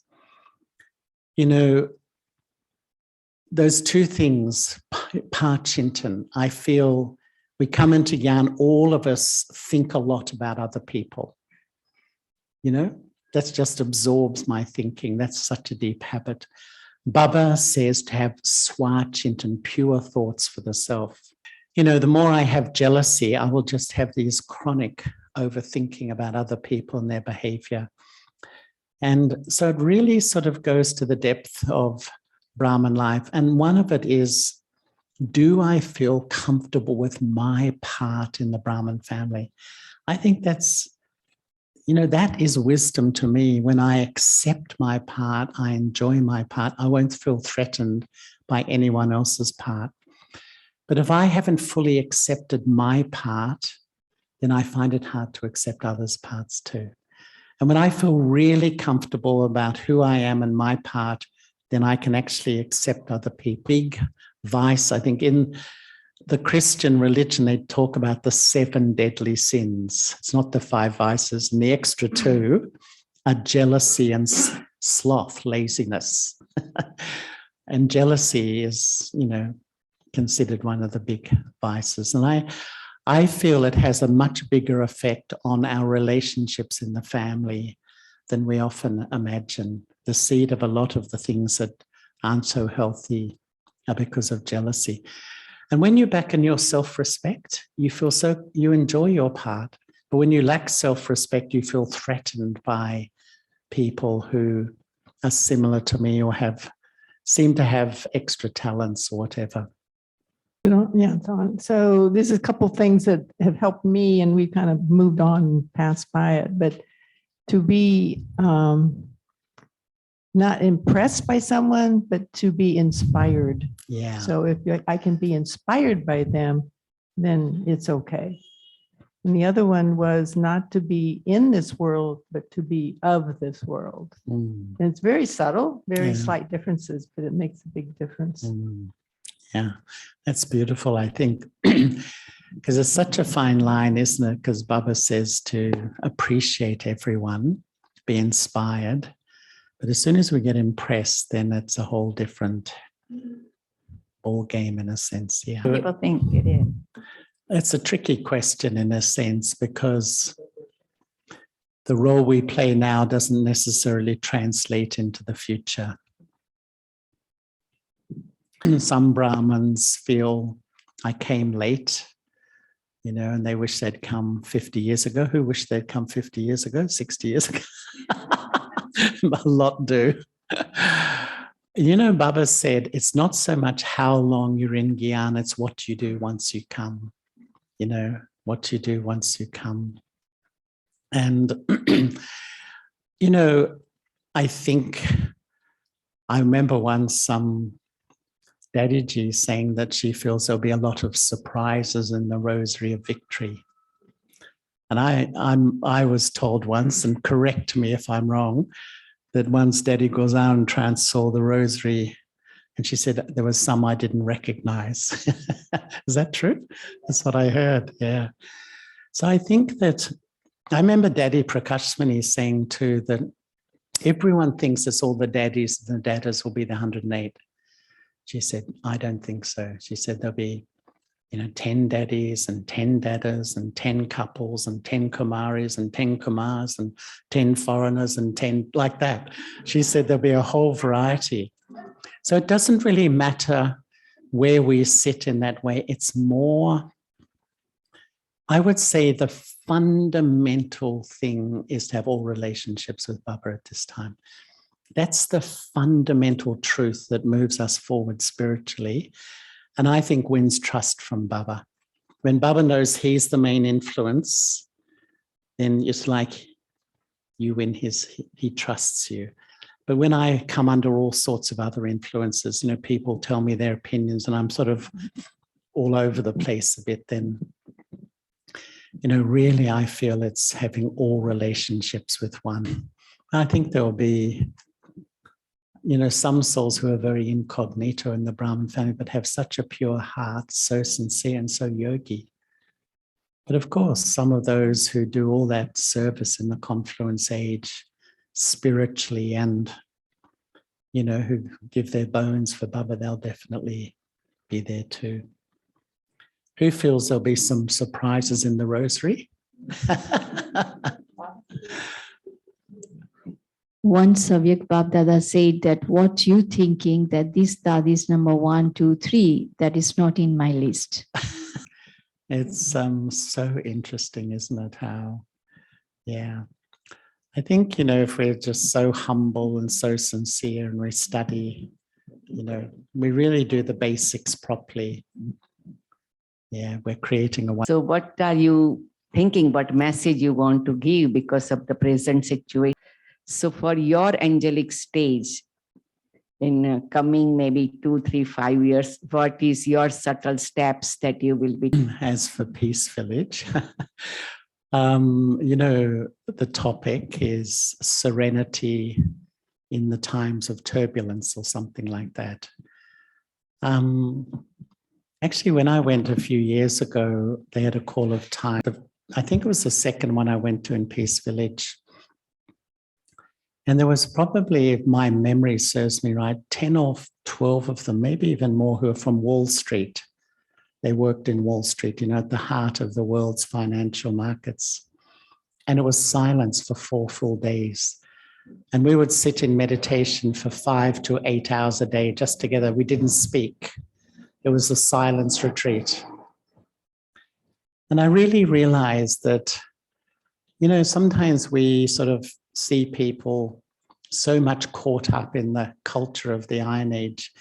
those two things, Parchintan, I feel we come into Gyan, all of us think a lot about other people. That just absorbs my thinking. That's such a deep habit. Baba says to have Swachintan, pure thoughts for the self. The more I have jealousy, I will just have these chronic overthinking about other people and their behavior. And so it really sort of goes to the depth of Brahman life. And one of it is do I feel comfortable with my part in the Brahman family? I think that's, that is wisdom to me. When I accept my part, I enjoy my part, I won't feel threatened by anyone else's part. But if I haven't fully accepted my part, then I find it hard to accept others' parts too. And when I feel really comfortable about who I am and my part, then I can actually accept other people. Big vice, I think, in the Christian religion, they talk about the 7 deadly sins. It's not the 5 vices. And the extra 2 are jealousy and sloth, laziness. And jealousy is, considered one of the big vices. And I feel it has a much bigger effect on our relationships in the family than we often imagine. The seed of a lot of the things that aren't so healthy are because of jealousy. And when you're back in your self-respect, you enjoy your part. But when you lack self-respect, you feel threatened by people who are similar to me or seem to have extra talents or whatever. Yeah, so this is a couple of things that have helped me, and we kind of moved on and passed by it. But to be not impressed by someone, but to be inspired. Yeah. So if I can be inspired by them, then it's okay. And the other one was not to be in this world, but to be of this world. And it's very subtle, very slight differences, but it makes a big difference. Yeah, that's beautiful, I think, because it's such a fine line, isn't it? Because Baba says to appreciate everyone, be inspired. But as soon as we get impressed, then it's a whole different ball game in a sense. Yeah. People think it is. It's a tricky question in a sense, because the role we play now doesn't necessarily translate into the future. Some Brahmins feel I came late, and they wish they'd come 50 years ago. Who wish they'd come 50 years ago, 60 years ago? A lot do. Baba said, it's not so much how long you're in Gyan, it's what you do once you come. What you do once you come. And, I think, I remember once some Daddyji saying that she feels there'll be a lot of surprises in the Rosary of Victory. And I was told once, and correct me if I'm wrong, that once Daddy Gozan saw the Rosary, and she said there was some I didn't recognize. Is that true? That's what I heard, yeah. So I think that, I remember Daddy Prakashmani saying too that everyone thinks it's all the daddies and the dadas will be the 108. She said, I don't think so. She said there'll be, 10 daddies and 10 dadas and 10 couples and 10 Kumaris and 10 Kumars and 10 foreigners and 10 like that. She said there'll be a whole variety. So it doesn't really matter where we sit in that way. It's more, I would say the fundamental thing is to have all relationships with Baba at this time. That's the fundamental truth that moves us forward spiritually. And I think wins trust from Baba. When Baba knows he's the main influence, then it's like you win he trusts you. But when I come under all sorts of other influences, people tell me their opinions and I'm sort of all over the place a bit, then, really I feel it's having all relationships with one. I think there will be, some souls who are very incognito in the Brahman family, but have such a pure heart, so sincere and so yogi. But of course, some of those who do all that service in the confluence age, spiritually and, who give their bones for Baba, they'll definitely be there too. Who feels there'll be some surprises in the Rosary? Once Savyak Bab Dada said that what you thinking that this dad is number 1, 2, 3, that is not in my list. It's so interesting, isn't it? How, yeah. I think, if we're just so humble and so sincere and we study we really do the basics properly. Yeah, we're creating a. So what are you thinking, what message you want to give because of the present situation? So for your angelic stage, in coming maybe 2, 3, 5 years, what is your subtle steps that you will be? As for Peace Village, the topic is serenity in the times of turbulence or something like that. Actually, when I went a few years ago, they had a call of time. I think it was the second one I went to in Peace Village. And there was probably, if my memory serves me right, 10 or 12 of them, maybe even more, who are from Wall Street. They worked in Wall Street, at the heart of the world's financial markets. And it was silence for 4 full days. And we would sit in meditation for 5 to 8 hours a day just together. We didn't speak. It was a silence retreat. And I really realized that, sometimes we sort of see people so much caught up in the culture of the Iron Age.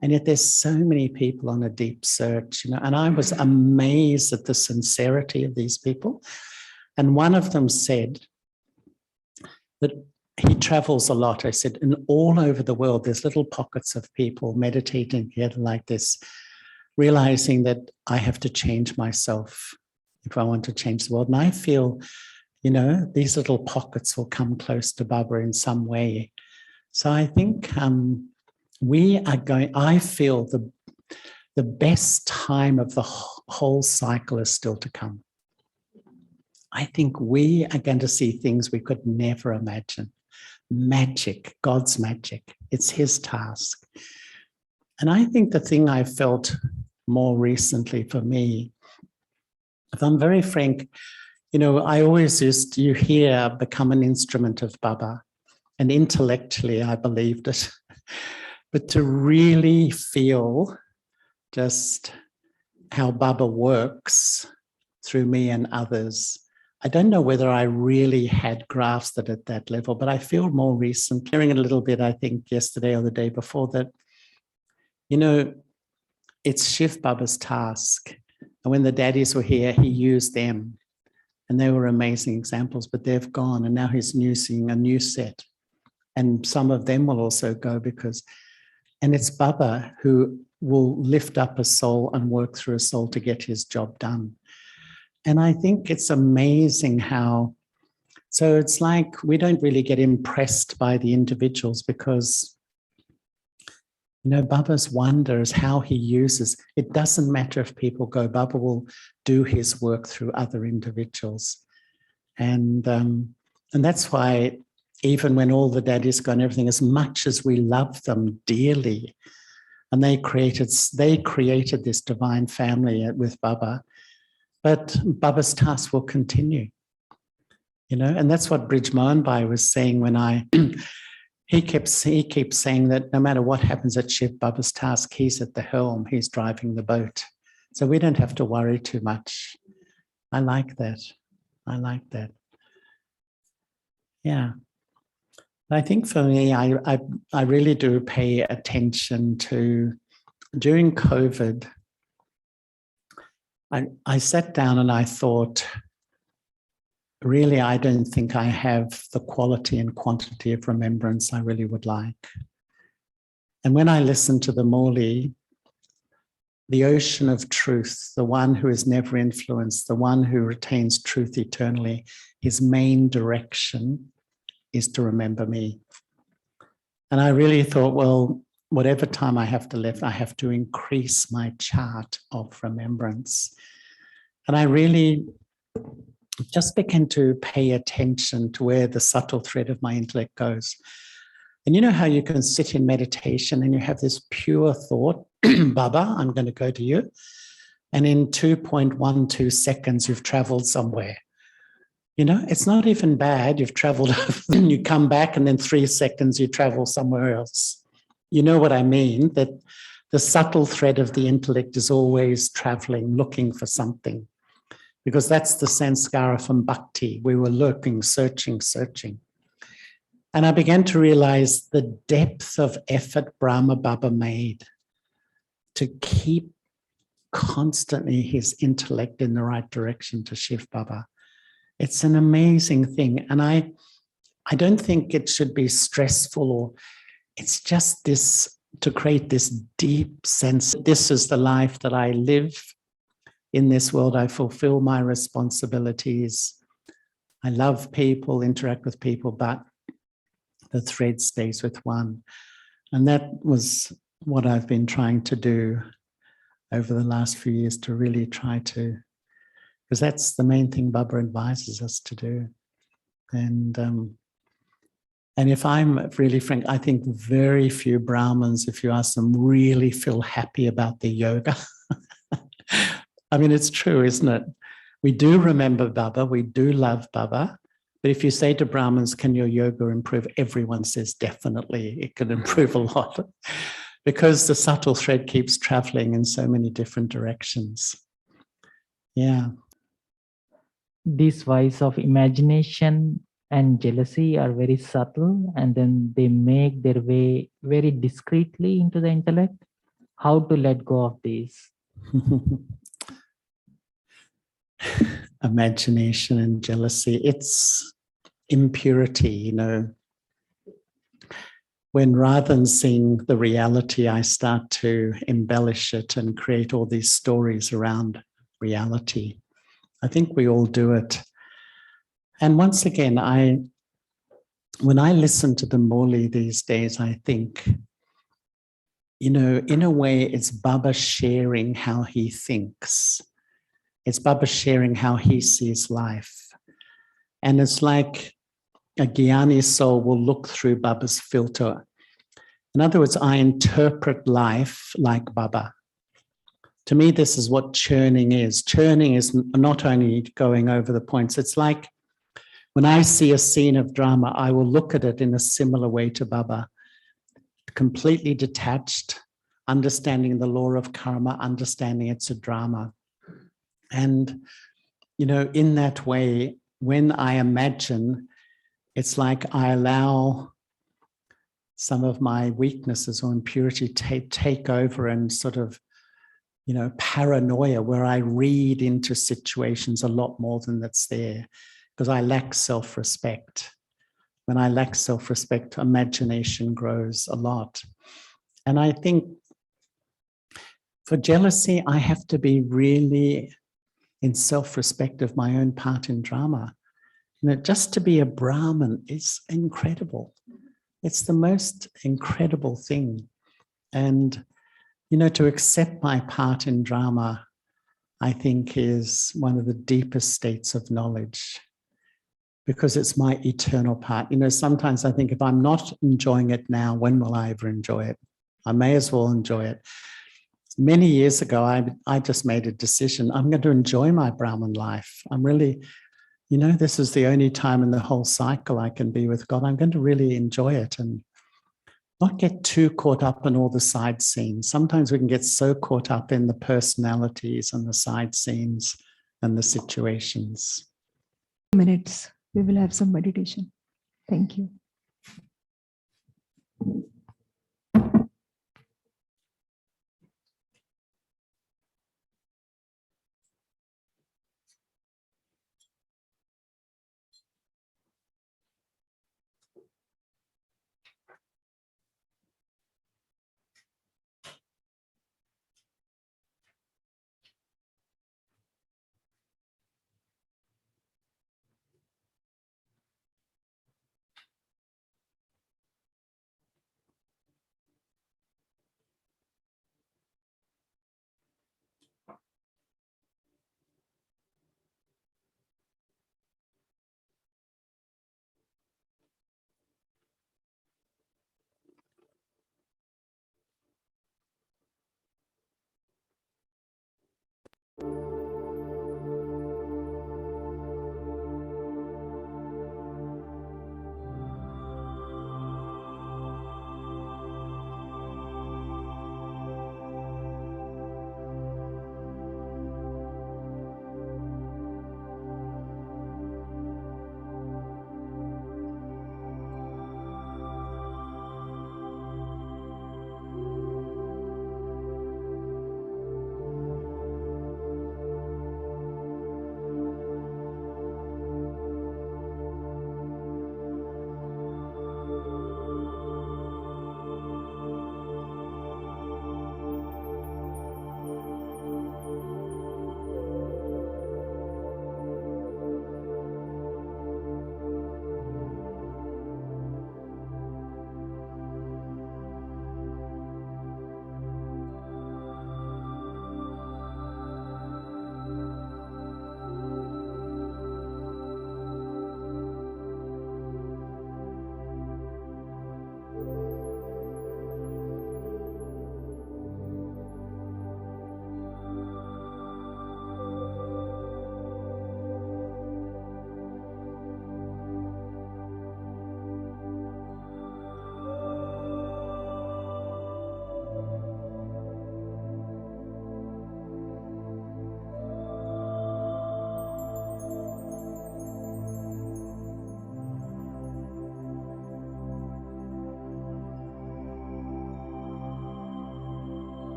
And yet there's so many people on a deep search, and I was amazed at the sincerity of these people. And one of them said that he travels a lot. I said, and all over the world, there's little pockets of people meditating together like this, realizing that I have to change myself if I want to change the world. And I feel, these little pockets will come close to Baba in some way. So I think I feel the best time of the whole cycle is still to come. I think we are going to see things we could never imagine. Magic, God's magic. It's his task. And I think the thing I felt more recently for me, if I'm very frank, I always you hear become an instrument of Baba. And intellectually, I believed it. But to really feel just how Baba works through me and others, I don't know whether I really had grasped it at that level, but I feel more recent, hearing it a little bit, I think yesterday or the day before, that, it's Shiv Baba's task. And when the daddies were here, he used them. And they were amazing examples, but they've gone. And now he's using a new set. And some of them will also go and it's Baba who will lift up a soul and work through a soul to get his job done. And I think it's amazing how, so it's like we don't really get impressed by the individuals because, Baba's wonder is how he uses, it doesn't matter if people go, Baba will do his work through other individuals. And that's why even when all the daddies go and everything, as much as we love them dearly, and they created this divine family with Baba, but Baba's task will continue, and that's what Brij Mohan Bhai was saying when he keeps saying that no matter what happens at Shiv Baba's task, he's at the helm, he's driving the boat. So we don't have to worry too much. I like that. Yeah. I think for me, I really do pay attention to, during COVID, I sat down and I thought, really, I don't think I have the quality and quantity of remembrance I really would like. And when I listened to the Moli, the ocean of truth, the one who is never influenced, the one who retains truth eternally, his main direction is to remember me. And I really thought, well, whatever time I have to live, I have to increase my chart of remembrance. And I really just began to pay attention to where the subtle thread of my intellect goes. And you know how you can sit in meditation and you have this pure thought, Baba, I'm going to go to you. And in 2.12 seconds, you've traveled somewhere. It's not even bad. You've traveled, then you come back and then 3 seconds, you travel somewhere else. You know what I mean? That the subtle thread of the intellect is always traveling, looking for something. Because that's the sanskara from bhakti. We were looking, searching. And I began to realize the depth of effort Brahma Baba made to keep constantly his intellect in the right direction to Shiv Baba. It's an amazing thing. And I don't think it should be stressful, or it's just this, to create this deep sense, this is the life that I live in this world. I fulfill my responsibilities. I love people, interact with people, but the thread stays with one. And that was what I've been trying to do over the last few years, to really try to, because that's the main thing Baba advises us to do. And if I'm really frank, I think very few Brahmins, if you ask them, really feel happy about their yoga. I mean, it's true, isn't it? We do remember Baba, we do love Baba, but if you say to Brahmins, can your yoga improve? Everyone says definitely it can improve a lot, because the subtle thread keeps traveling in so many different directions. Yeah. These vice of imagination and jealousy are very subtle, and then they make their way very discreetly into the intellect. How to let go of these? Imagination and jealousy, it's impurity, you know. When rather than seeing the reality, I start to embellish it and create all these stories around reality. I think we all do it. And once again, when I listen to the Murli these days, I think, you know, in a way, it's Baba sharing how he thinks. It's Baba sharing how he sees life. And it's like a Gyani soul will look through Baba's filter. In other words, I interpret life like Baba. To me, this is what churning is. Churning is not only going over the points. It's like when I see a scene of drama, I will look at it in a similar way to Baba, completely detached, understanding the law of karma, understanding it's a drama. And, you know, in that way, when I imagine, it's like I allow some of my weaknesses or impurity take over, and sort of, you know, paranoia, where I read into situations a lot more than that's there, because I lack self-respect. When I lack self-respect, imagination grows a lot. And I think for jealousy, I have to be really in self-respect of my own part in drama. You know, just to be a Brahmin is incredible. It's the most incredible thing. And, you know, to accept my part in drama, I think is one of the deepest states of knowledge, because it's my eternal part. You know, sometimes I think if I'm not enjoying it now, when will I ever enjoy it? I may as well enjoy it. Many years ago, I just made a decision. I'm going to enjoy my Brahmin life. I'm really, you know, this is the only time in the whole cycle I can be with God. I'm going to really enjoy it and not get too caught up in all the side scenes. Sometimes we can get so caught up in the personalities and the side scenes and the situations. Minutes, we will have some meditation. Thank you.